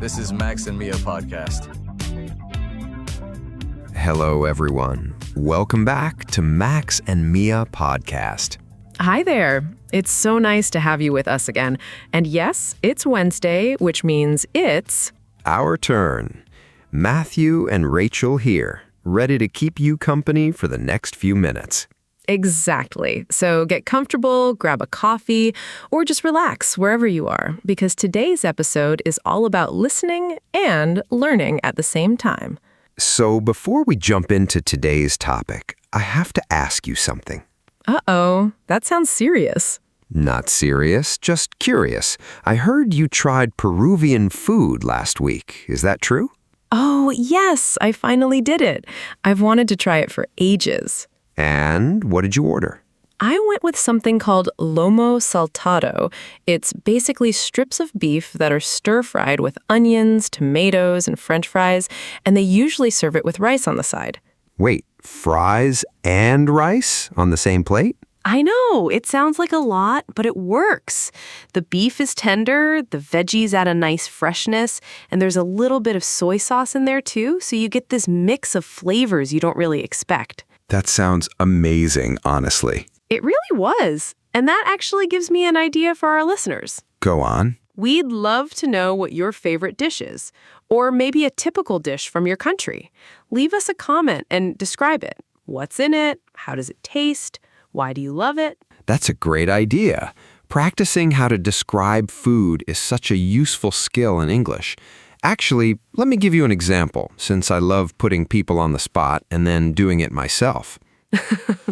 This is Max and Mia podcast. Hello, everyone. Welcome back to Max and Mia podcast. Hi there. It's so nice to have you with us again. And yes, it's Wednesday, which means it's Our turn. Matthew and Rachel here, ready to keep you company for the next few minutes. exactly. So get comfortable, grab a coffee, or just relax wherever you are, because today's episode is all about listening and learning at the same time. So before we jump into today's topic, I have to ask you something. Uh-oh, that sounds serious. Not serious, just curious. I heard you tried Peruvian food last week. Is that true? Oh, yes, I finally did it. I've wanted to try it for ages. And what did you order? I went with something called lomo saltado. It's basically strips of beef that are stir-fried with onions, tomatoes, and French fries, and they usually serve it with rice on the side. Wait, fries and rice on the same plate? I know, it sounds like a lot, but it works. The beef is tender, the veggies add a nice freshness, and there's a little bit of soy sauce in there too, so you get this mix of flavors you don't really expect. That sounds amazing, honestly. It really was. And that actually gives me an idea for our listeners. Go on. We'd love to know what your favorite dish is, or maybe a typical dish from your country. Leave us a comment and describe it. What's in it? How does it taste? Why do you love it? That's a great idea. Practicing how to describe food is such a useful skill in English. Actually, let me give you an example, since I love putting people on the spot and then doing it myself.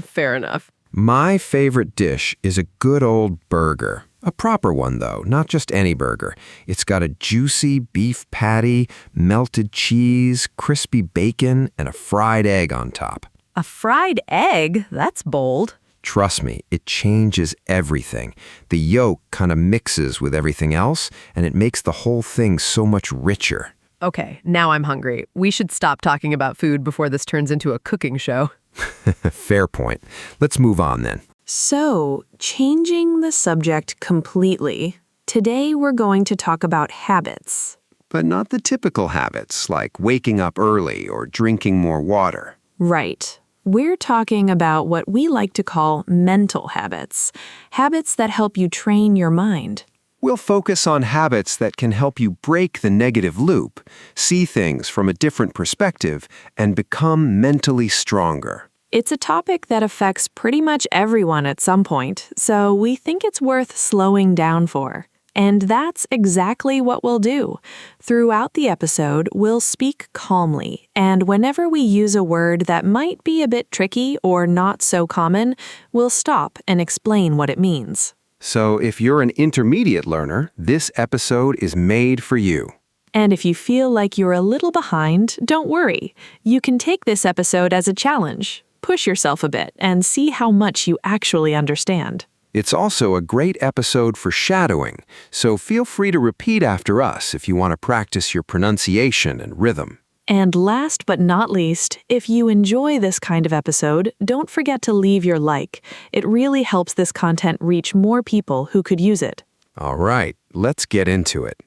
Fair enough. My favorite dish is a good old burger. A proper one, though, not just any burger. It's got a juicy beef patty, melted cheese, crispy bacon, and a fried egg on top. A fried egg? That's bold. Trust me, it changes everything. The yolk kind of mixes with everything else, and it makes the whole thing so much richer. Okay, now I'm hungry. We should stop talking about food before this turns into a cooking show. Fair point. Let's move on then. So, changing the subject completely, today we're going to talk about habits. But not the typical habits, like waking up early or drinking more water. Right. We're talking about what we like to call mental habits. Habits that help you train your mind. We'll focus on habits that can help you break the negative loop, see things from a different perspective, and become mentally stronger. It's a topic that affects pretty much everyone at some point, so we think it's worth slowing down for. And that's exactly what we'll do. Throughout the episode, we'll speak calmly, and whenever we use a word that might be a bit tricky or not so common, we'll stop and explain what it means. So if you're an intermediate learner, this episode is made for you. And if you feel like you're a little behind, don't worry. You can take this episode as a challenge. Push yourself a bit and see how much you actually understand. It's also a great episode for shadowing, so feel free to repeat after us if you want to practice your pronunciation and rhythm. And last but not least, if you enjoy this kind of episode, don't forget to leave your like. It really helps this content reach more people who could use it. All right, let's get into it.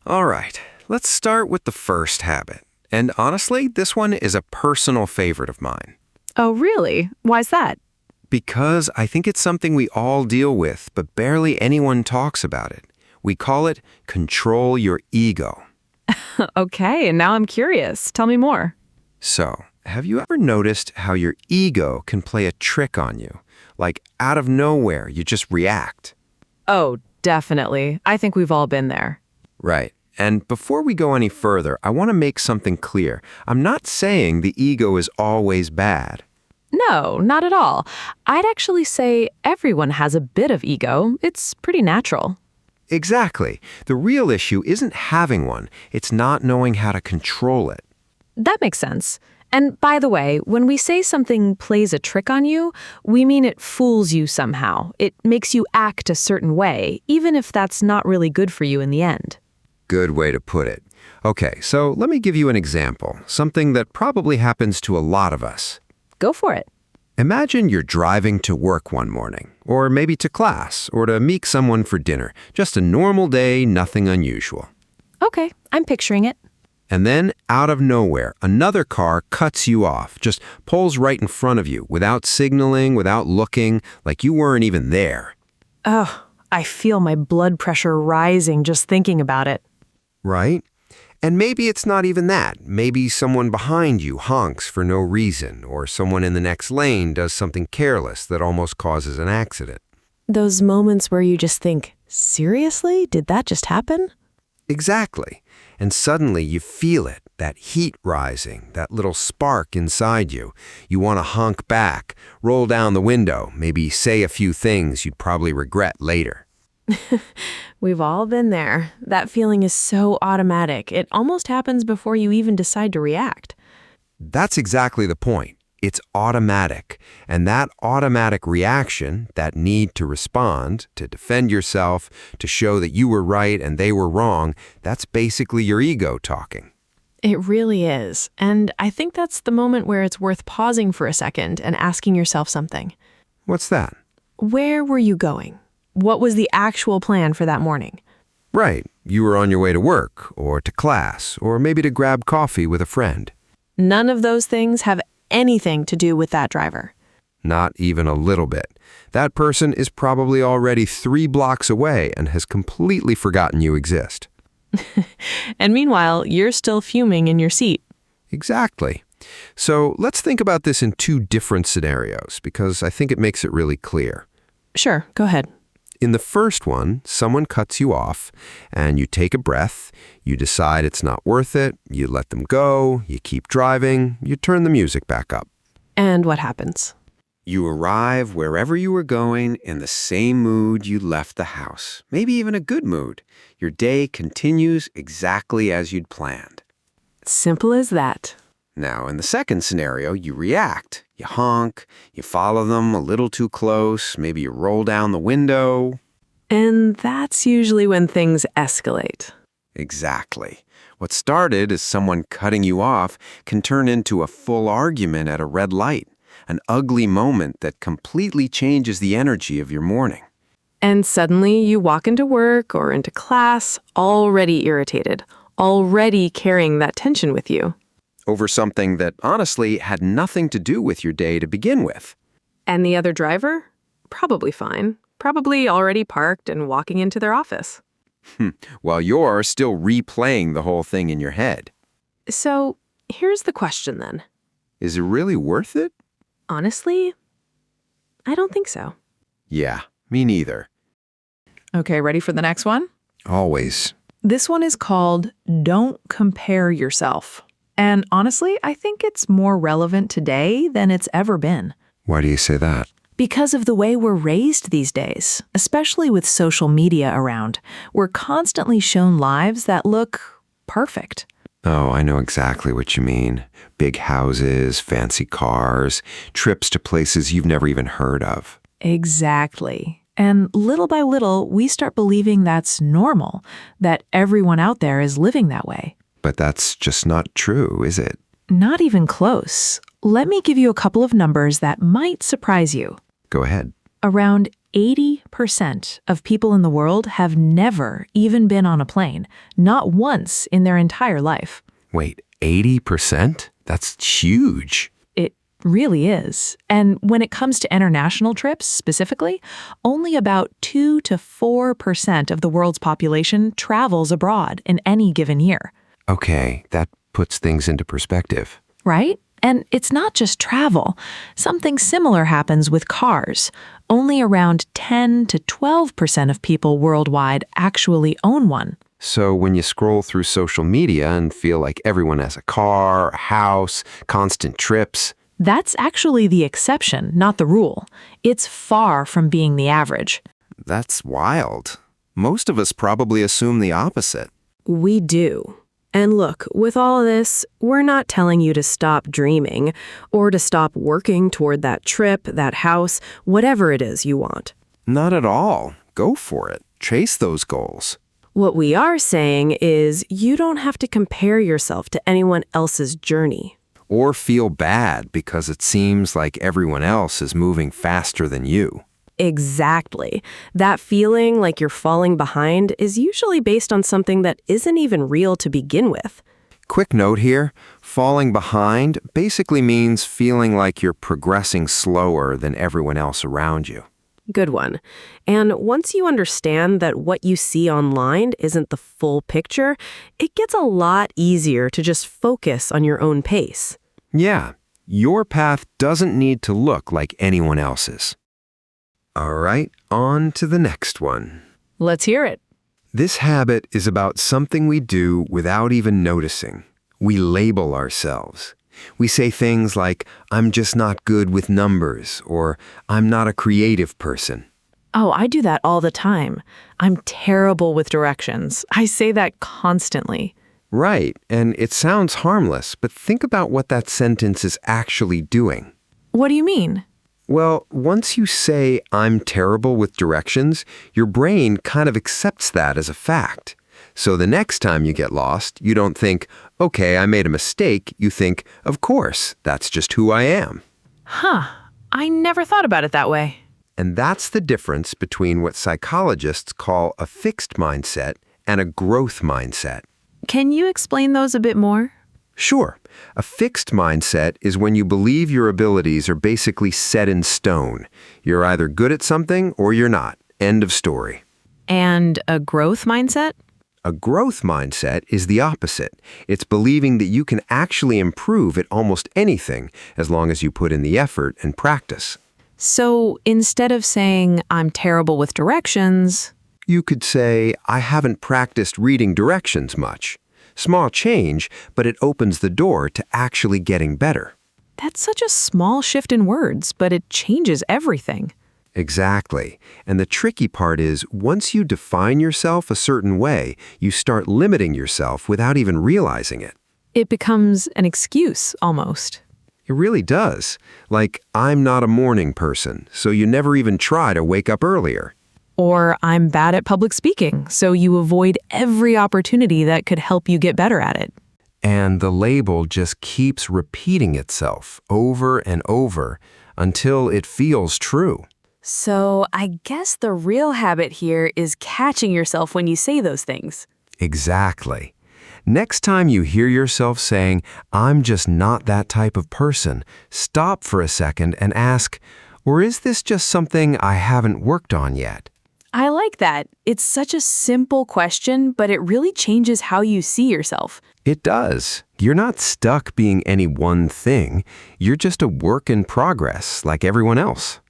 All right, let's start with the first habit. And honestly, this one is a personal favorite of mine. Oh, really? Why's that? Because I think it's something we all deal with, but barely anyone talks about it. We call it control your ego. Okay, and now I'm curious. Tell me more. So, have you ever noticed how your ego can play a trick on you? Like, out of nowhere, you just react. Oh, definitely. I think we've all been there. Right. And before we go any further, I want to make something clear. I'm not saying the ego is always bad. No, not at all. I'd actually say everyone has a bit of ego. It's pretty natural. Exactly. The real issue isn't having one. It's not knowing how to control it. That makes sense. And by the way, when we say something plays a trick on you, we mean it fools you somehow. It makes you act a certain way, even if that's not really good for you in the end. Good way to put it. Okay, so let me give you an example, something that probably happens to a lot of us. Go for it. Imagine you're driving to work one morning, or maybe to class, or to meet someone for dinner. Just a normal day, nothing unusual. Okay, I'm picturing it. And then, out of nowhere, another car cuts you off, just pulls right in front of you, without signaling, without looking, like you weren't even there. Oh, I feel my blood pressure rising just thinking about it. Right? And maybe it's not even that. Maybe someone behind you honks for no reason, or someone in the next lane does something careless that almost causes an accident. Those moments where you just think, seriously? Did that just happen? Exactly. And suddenly you feel it, that heat rising, that little spark inside you. You want to honk back, roll down the window, maybe say a few things you'd probably regret later. We've all been there. That feeling is so automatic. It almost happens before you even decide to react. That's exactly the point. It's automatic. And that automatic reaction, that need to respond, to defend yourself, to show that you were right and they were wrong, that's basically your ego talking. It really is. And I think that's the moment where it's worth pausing for a second and asking yourself something. What's that? Where were you going? What was the actual plan for that morning? Right. You were on your way to work, or to class, or maybe to grab coffee with a friend. None of those things have anything to do with that driver. Not even a little bit. That person is probably already 3 blocks away and has completely forgotten you exist. And meanwhile, you're still fuming in your seat. Exactly. So let's think about this in 2 different scenarios, because I think it makes it really clear. Sure, go ahead. In the first one, someone cuts you off, and you take a breath, you decide it's not worth it, you let them go, you keep driving, you turn the music back up. And what happens? You arrive wherever you were going in the same mood you left the house, maybe even a good mood. Your day continues exactly as you'd planned. Simple as that. Now, in the second scenario, you react. You honk, you follow them a little too close, maybe you roll down the window. And that's usually when things escalate. Exactly. What started as someone cutting you off can turn into a full argument at a red light, an ugly moment that completely changes the energy of your morning. And suddenly you walk into work or into class already irritated, already carrying that tension with you. Over something that honestly had nothing to do with your day to begin with. And the other driver? Probably fine. Probably already parked and walking into their office. While you're still replaying the whole thing in your head. So, here's the question then. Is it really worth it? Honestly, I don't think so. Yeah, me neither. Okay, ready for the next one? Always. This one is called Don't Compare Yourself. And honestly, I think it's more relevant today than it's ever been. Why do you say that? Because of the way we're raised these days, especially with social media around. We're constantly shown lives that look perfect. Oh, I know exactly what you mean. Big houses, fancy cars, trips to places you've never even heard of. Exactly. And little by little, we start believing that's normal, that everyone out there is living that way. But that's just not true, is it? Not even close. Let me give you a couple of numbers that might surprise you. Go ahead. Around 80% of people in the world have never even been on a plane, not once in their entire life. Wait, 80%? That's huge. It really is. And when it comes to international trips specifically, only about 2 to 4% of the world's population travels abroad in any given year. Okay, that puts things into perspective. Right? And it's not just travel. Something similar happens with cars. Only around 10 to 12% of people worldwide actually own one. So when you scroll through social media and feel like everyone has a car, a house, constant trips. That's actually the exception, not the rule. It's far from being the average. That's wild. Most of us probably assume the opposite. We do. And look, with all of this, we're not telling you to stop dreaming or to stop working toward that trip, that house, whatever it is you want. Not at all. Go for it. Chase those goals. What we are saying is you don't have to compare yourself to anyone else's journey. Or feel bad because it seems like everyone else is moving faster than you. Exactly. That feeling like you're falling behind is usually based on something that isn't even real to begin with. Quick note here, falling behind basically means feeling like you're progressing slower than everyone else around you. Good one. And once you understand that what you see online isn't the full picture, it gets a lot easier to just focus on your own pace. Yeah, your path doesn't need to look like anyone else's. All right, on to the next one. Let's hear it. This habit is about something we do without even noticing. We label ourselves. We say things like, I'm just not good with numbers, or I'm not a creative person. Oh, I do that all the time. I'm terrible with directions. I say that constantly. Right, and it sounds harmless, but think about what that sentence is actually doing. What do you mean? Well, once you say, I'm terrible with directions, your brain kind of accepts that as a fact. So the next time you get lost, you don't think, okay, I made a mistake. You think, of course, that's just who I am. Huh. I never thought about it that way. And that's the difference between what psychologists call a fixed mindset and a growth mindset. Can you explain those a bit more? Sure. A fixed mindset is when you believe your abilities are basically set in stone. You're either good at something or you're not. End of story. And a growth mindset? A growth mindset is the opposite. It's believing that you can actually improve at almost anything as long as you put in the effort and practice. So instead of saying, I'm terrible with directions, You could say, I haven't practiced reading directions much. Small change, but it opens the door to actually getting better. that's such a small shift in words, but it changes everything. Exactly. And the tricky part is, once you define yourself a certain way, you start limiting yourself without even realizing it. It becomes an excuse, almost. It really does. Like, I'm not a morning person, so you never even try to wake up earlier. Or I'm bad at public speaking, so you avoid every opportunity that could help you get better at it. And the label just keeps repeating itself over and over until it feels true. So I guess the real habit here is catching yourself when you say those things. Exactly. Next time you hear yourself saying, I'm just not that type of person, stop for a second and ask, or is this just something I haven't worked on yet? I like that. It's such a simple question, but it really changes how you see yourself. It does. You're not stuck being any one thing. You're just a work in progress like everyone else.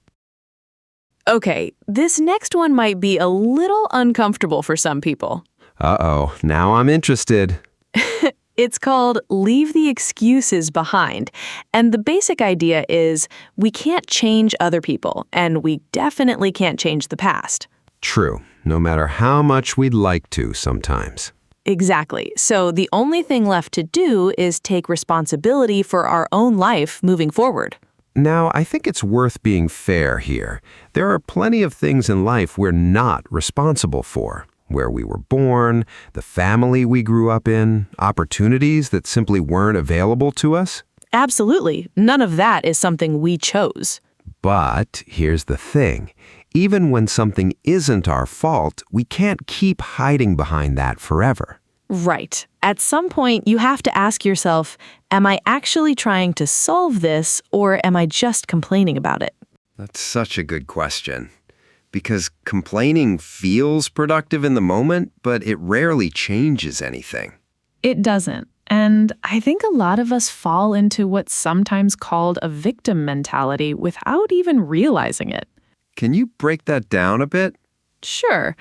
Okay, this next one might be a little uncomfortable for some people. Uh-oh, now I'm interested. It's called Leave the Excuses Behind. And the basic idea is we can't change other people, and we definitely can't change the past. True, no matter how much we'd like to sometimes. Exactly. So the only thing left to do is take responsibility for our own life moving forward. Now, I think it's worth being fair here. There are plenty of things in life we're not responsible for. Where we were born, the family we grew up in, opportunities that simply weren't available to us. Absolutely. None of that is something we chose. But here's the thing. Even when something isn't our fault, we can't keep hiding behind that forever. Right. At some point, you have to ask yourself, am I actually trying to solve this, or am I just complaining about it? That's such a good question. Because complaining feels productive in the moment, but it rarely changes anything. It doesn't. And I think a lot of us fall into what's sometimes called a victim mentality without even realizing it. Can you break that down a bit? Sure.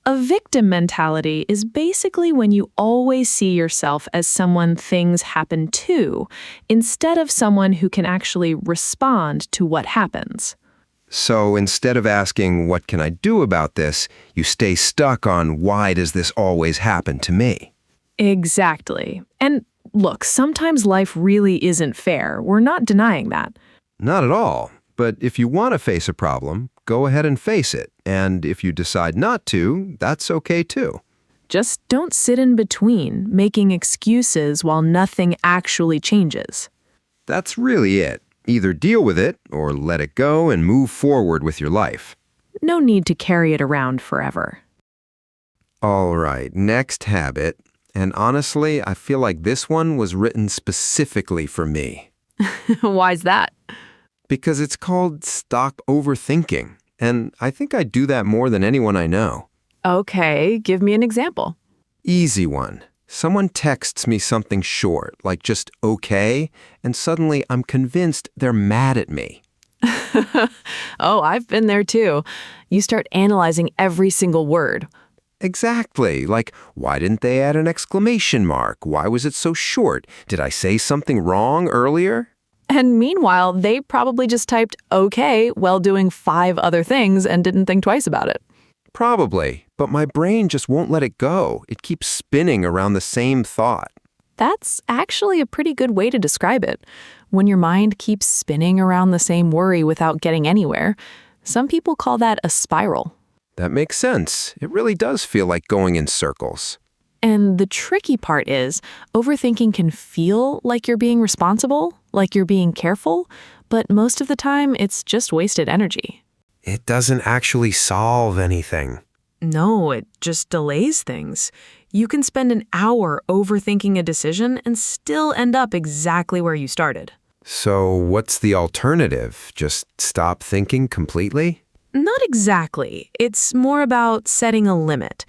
A victim mentality is basically when you always see yourself as someone things happen to, instead of someone who can actually respond to what happens. So instead of asking, what can I do about this, you stay stuck on, why does this always happen to me? Exactly. And look, sometimes life really isn't fair. We're not denying that. Not at all. But if you want to face a problem, go ahead and face it. And if you decide not to, that's okay too. Just don't sit in between, making excuses while nothing actually changes. That's really it. Either deal with it or let it go and move forward with your life. no need to carry it around forever. All right, next habit. And honestly, I feel like this one was written specifically for me. Why's that? Because it's called stop overthinking. And I think I do that more than anyone I know. Okay, give me an example. Easy one. Someone texts me something short, like just okay, and suddenly I'm convinced they're mad at me. Oh, I've been there too. You start analyzing every single word. Exactly. Like, why didn't they add an exclamation mark? Why was it so short? Did I say something wrong earlier? And meanwhile, they probably just typed okay while doing 5 other things and didn't think twice about it. Probably, but my brain just won't let it go. It keeps spinning around the same thought. That's actually a pretty good way to describe it. When your mind keeps spinning around the same worry without getting anywhere, some people call that a spiral. That makes sense. It really does feel like going in circles. And the tricky part is, overthinking can feel like you're being responsible, like you're being careful, but most of the time it's just wasted energy. It doesn't actually solve anything. No, it just delays things. You can spend an hour overthinking a decision and still end up exactly where you started. So what's the alternative? Just stop thinking completely? Not exactly. It's more about setting a limit.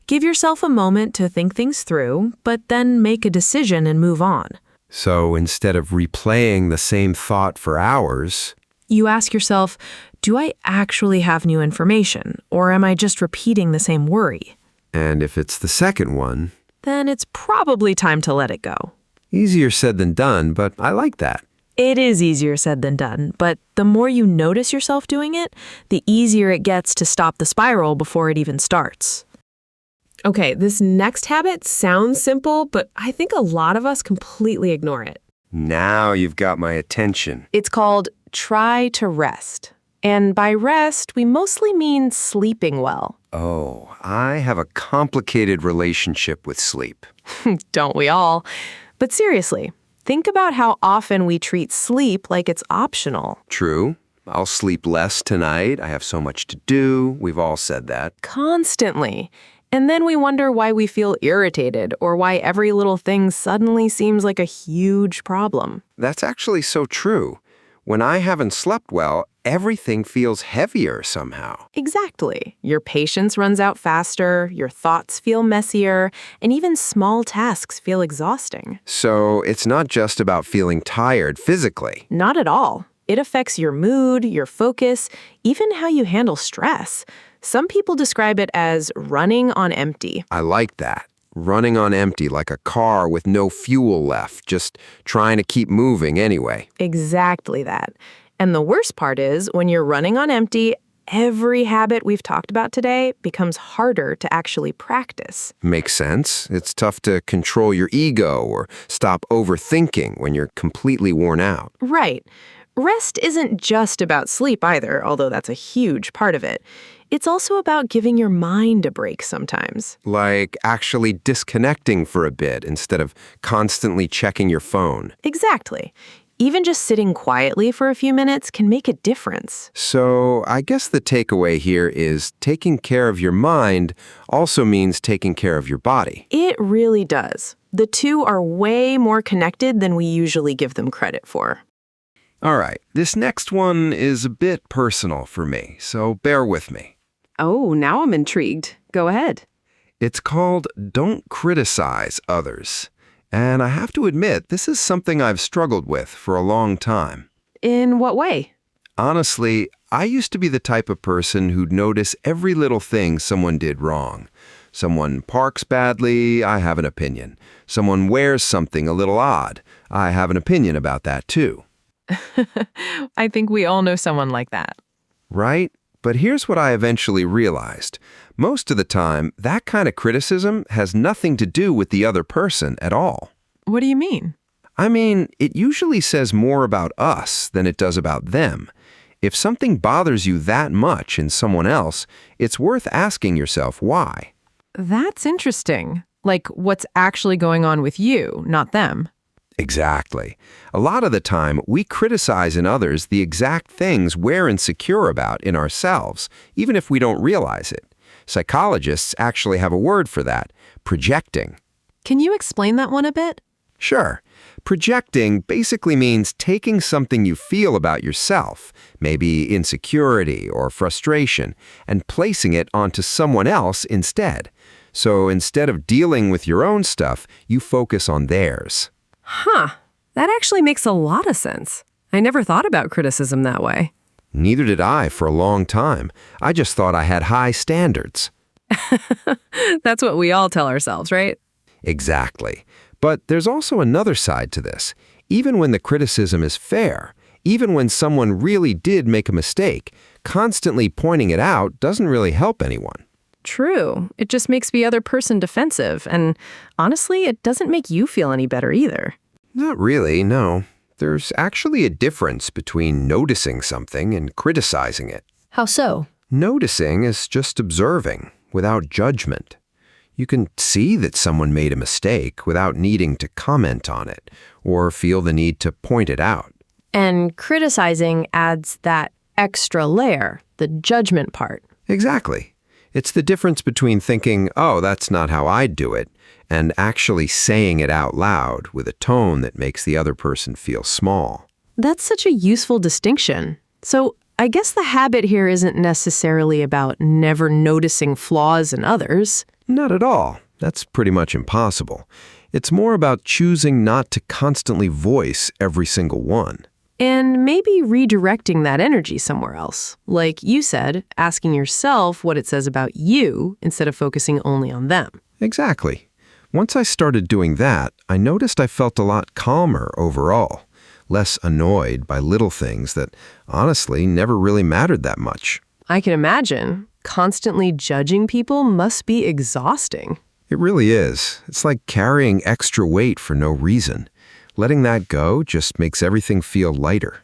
Give yourself a moment to think things through, but then make a decision and move on. So instead of replaying the same thought for hours, You ask yourself, do I actually have new information, or am I just repeating the same worry? and if it's the second one, Then it's probably time to let it go. easier said than done, but I like that. It is easier said than done, but the more you notice yourself doing it, the easier it gets to stop the spiral before it even starts. Okay, this next habit sounds simple, but I think a lot of us completely ignore it. Now you've got my attention. It's called try to rest. And by rest, we mostly mean sleeping well. Oh, I have a complicated relationship with sleep. Don't we all? But seriously, think about how often we treat sleep like it's optional. True. I'll sleep less tonight. I have so much to do. We've all said that. Constantly. And then we wonder why we feel irritated or why every little thing suddenly seems like a huge problem. That's actually so true. When I haven't slept well, everything feels heavier somehow. Exactly. Your patience runs out faster, your thoughts feel messier, and even small tasks feel exhausting. So it's not just about feeling tired physically. Not at all. It affects your mood, your focus, even how you handle stress. Some people describe it as running on empty. I like that. Running on empty like a car with no fuel left, just trying to keep moving anyway. Exactly that. And the worst part is, when you're running on empty, every habit we've talked about today becomes harder to actually practice. Makes sense. It's tough to control your ego or stop overthinking when you're completely worn out. Right. Rest isn't just about sleep either, although that's a huge part of it. It's also about giving your mind a break sometimes. Like actually disconnecting for a bit instead of constantly checking your phone. Exactly. Even just sitting quietly for a few minutes can make a difference. So I guess the takeaway here is taking care of your mind also means taking care of your body. It really does. The two are way more connected than we usually give them credit for. All right, this next one is a bit personal for me, so bear with me. Oh, now I'm intrigued. Go ahead. It's called Don't Criticize Others. And I have to admit, this is something I've struggled with for a long time. In what way? Honestly, I used to be the type of person who'd notice every little thing someone did wrong. Someone parks badly, I have an opinion. Someone wears something a little odd, I have an opinion about that too. I think we all know someone like that. Right? But here's what I eventually realized. Most of the time, that kind of criticism has nothing to do with the other person at all. What do you mean? I mean, it usually says more about us than it does about them. If something bothers you that much in someone else, it's worth asking yourself why. That's interesting. Like, what's actually going on with you, not them. Exactly. A lot of the time, we criticize in others the exact things we're insecure about in ourselves, even if we don't realize it. Psychologists actually have a word for that: projecting. Can you explain that one a bit? Sure. Projecting basically means taking something you feel about yourself, maybe insecurity or frustration, and placing it onto someone else instead. So instead of dealing with your own stuff, you focus on theirs. Huh. That actually makes a lot of sense. I never thought about criticism that way. Neither did I for a long time. I just thought I had high standards. That's what we all tell ourselves, right? Exactly. But there's also another side to this. Even when the criticism is fair, even when someone really did make a mistake, constantly pointing it out doesn't really help anyone. True. It just makes the other person defensive, and honestly, it doesn't make you feel any better either. Not really, no. There's actually a difference between noticing something and criticizing it. How so? Noticing is just observing, without judgment. You can see that someone made a mistake without needing to comment on it or feel the need to point it out. And criticizing adds that extra layer, the judgment part. Exactly. It's the difference between thinking, oh, that's not how I'd do it, and actually saying it out loud with a tone that makes the other person feel small. That's such a useful distinction. So I guess the habit here isn't necessarily about never noticing flaws in others. Not at all. That's pretty much impossible. It's more about choosing not to constantly voice every single one. And maybe redirecting that energy somewhere else. Like you said, asking yourself what it says about you instead of focusing only on them. Exactly. Once I started doing that, I noticed I felt a lot calmer overall, less annoyed by little things that honestly never really mattered that much. I can imagine. Constantly judging people must be exhausting. It really is. It's like carrying extra weight for no reason. Letting that go just makes everything feel lighter.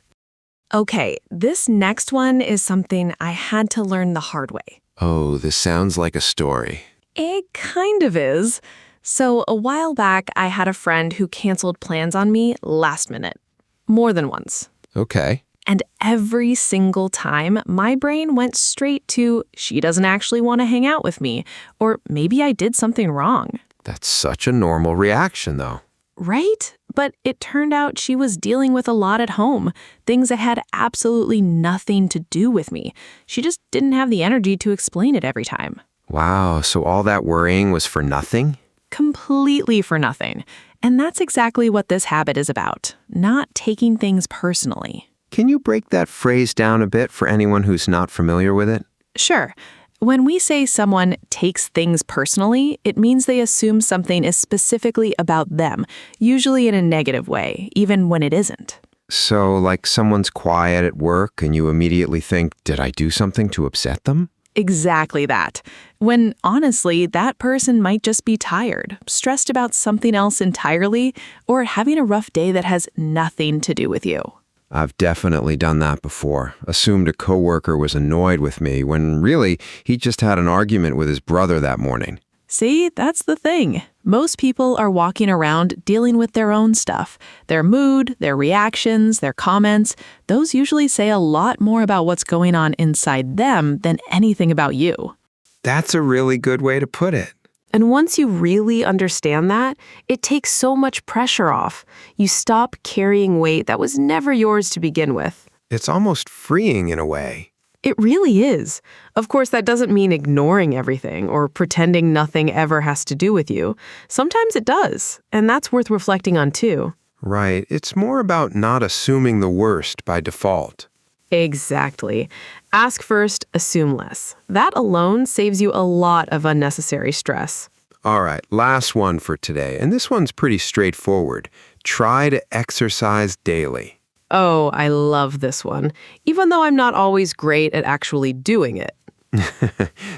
Okay, this next one is something I had to learn the hard way. Oh, this sounds like a story. It kind of is. So a while back, I had a friend who canceled plans on me last minute. More than once. Okay. And every single time, my brain went straight to, she doesn't actually want to hang out with me, or maybe I did something wrong. That's such a normal reaction, though. Right? But it turned out she was dealing with a lot at home, things that had absolutely nothing to do with me. She just didn't have the energy to explain it every time. Wow, so all that worrying was for nothing? Completely for nothing. And that's exactly what this habit is about, not taking things personally. Can you break that phrase down a bit for anyone who's not familiar with it? Sure. When we say someone takes things personally, it means they assume something is specifically about them, usually in a negative way, even when it isn't. So, like someone's quiet at work and you immediately think, did I do something to upset them? Exactly that. When, honestly, that person might just be tired, stressed about something else entirely, or having a rough day that has nothing to do with you. I've definitely done that before. Assumed a coworker was annoyed with me when really he just had an argument with his brother that morning. See, that's the thing. Most people are walking around dealing with their own stuff. Their mood, their reactions, their comments, those usually say a lot more about what's going on inside them than anything about you. That's a really good way to put it. And once you really understand that, it takes so much pressure off. You stop carrying weight that was never yours to begin with. It's almost freeing in a way. It really is. Of course, that doesn't mean ignoring everything or pretending nothing ever has to do with you. Sometimes it does, and that's worth reflecting on too. Right. It's more about not assuming the worst by default. Exactly. Ask first, assume less. That alone saves you a lot of unnecessary stress. All right, last one for today, and this one's pretty straightforward. Try to exercise daily. Oh, I love this one, even though I'm not always great at actually doing it.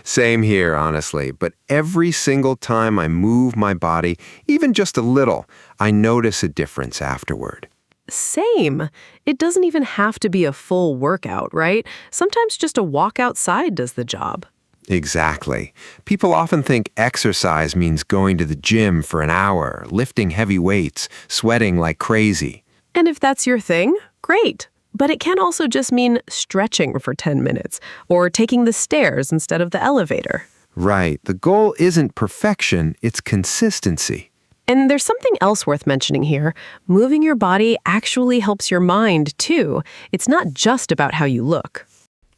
Same here, honestly, but every single time I move my body, even just a little, I notice a difference afterward. Same. It doesn't even have to be a full workout, right? Sometimes just a walk outside does the job. Exactly. People often think exercise means going to the gym for an hour, lifting heavy weights, sweating like crazy. And if that's your thing, great. But it can also just mean stretching for 10 minutes or taking the stairs instead of the elevator. Right. The goal isn't perfection, it's consistency. And there's something else worth mentioning here. Moving your body actually helps your mind, too. It's not just about how you look.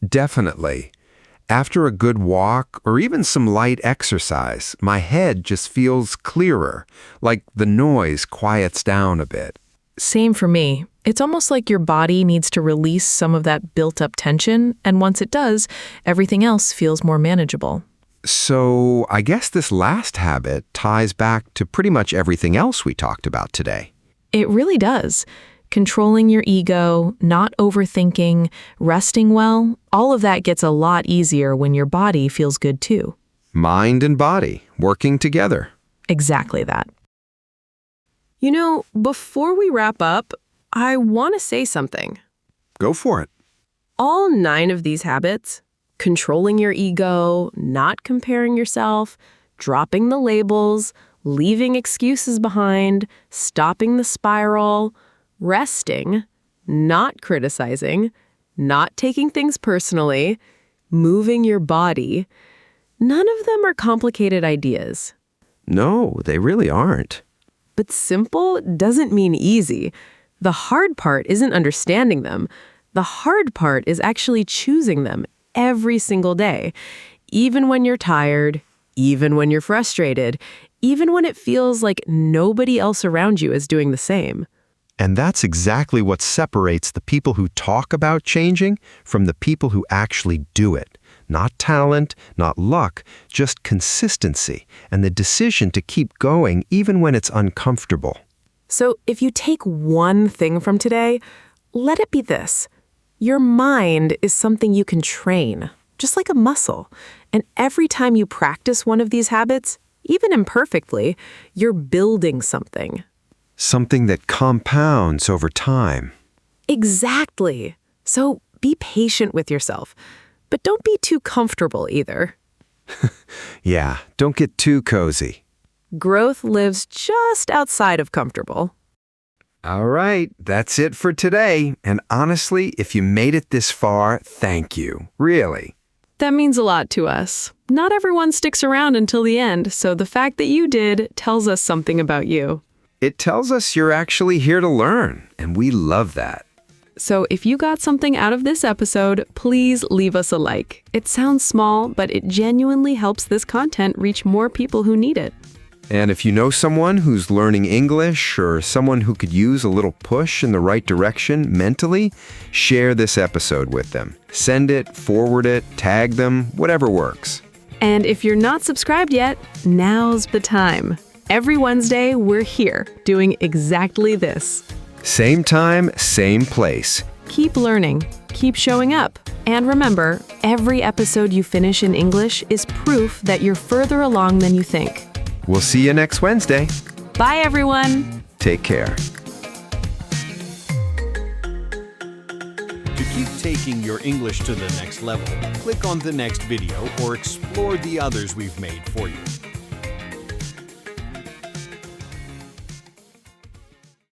Definitely. After a good walk or even some light exercise, my head just feels clearer, like the noise quiets down a bit. Same for me. It's almost like your body needs to release some of that built-up tension, and once it does, everything else feels more manageable. So I guess this last habit ties back to pretty much everything else we talked about today. It really does. Controlling your ego, not overthinking, resting well, all of that gets a lot easier when your body feels good too. Mind and body working together. Exactly that. You know, before we wrap up, I want to say something. Go for it. All 9 of these habits, controlling your ego, not comparing yourself, dropping the labels, leaving excuses behind, stopping the spiral, resting, not criticizing, not taking things personally, moving your body, none of them are complicated ideas. No, they really aren't. But simple doesn't mean easy. The hard part isn't understanding them. The hard part is actually choosing them every single day, even when you're tired, even when you're frustrated, even when it feels like nobody else around you is doing the same. And that's exactly what separates the people who talk about changing from the people who actually do it. Not talent, not luck, just consistency and the decision to keep going even when it's uncomfortable. So if you take one thing from today, let it be this. Your mind is something you can train, just like a muscle. And every time you practice one of these habits, even imperfectly, you're building something. Something that compounds over time. Exactly. So be patient with yourself, but don't be too comfortable either. Yeah, don't get too cozy. Growth lives just outside of comfortable. All right, that's it for today. And honestly, if you made it this far, thank you. Really. That means a lot to us. Not everyone sticks around until the end, so the fact that you did tells us something about you. It tells us you're actually here to learn, and we love that. So if you got something out of this episode, please leave us a like. It sounds small, but it genuinely helps this content reach more people who need it. And if you know someone who's learning English or someone who could use a little push in the right direction mentally, share this episode with them. Send it, forward it, tag them, whatever works. And if you're not subscribed yet, now's the time. Every Wednesday, we're here doing exactly this. Same time, same place. Keep learning, keep showing up. And remember, every episode you finish in English is proof that you're further along than you think. We'll see you next Wednesday. Bye, everyone. Take care. To keep taking your English to the next level, click on the next video or explore the others we've made for you.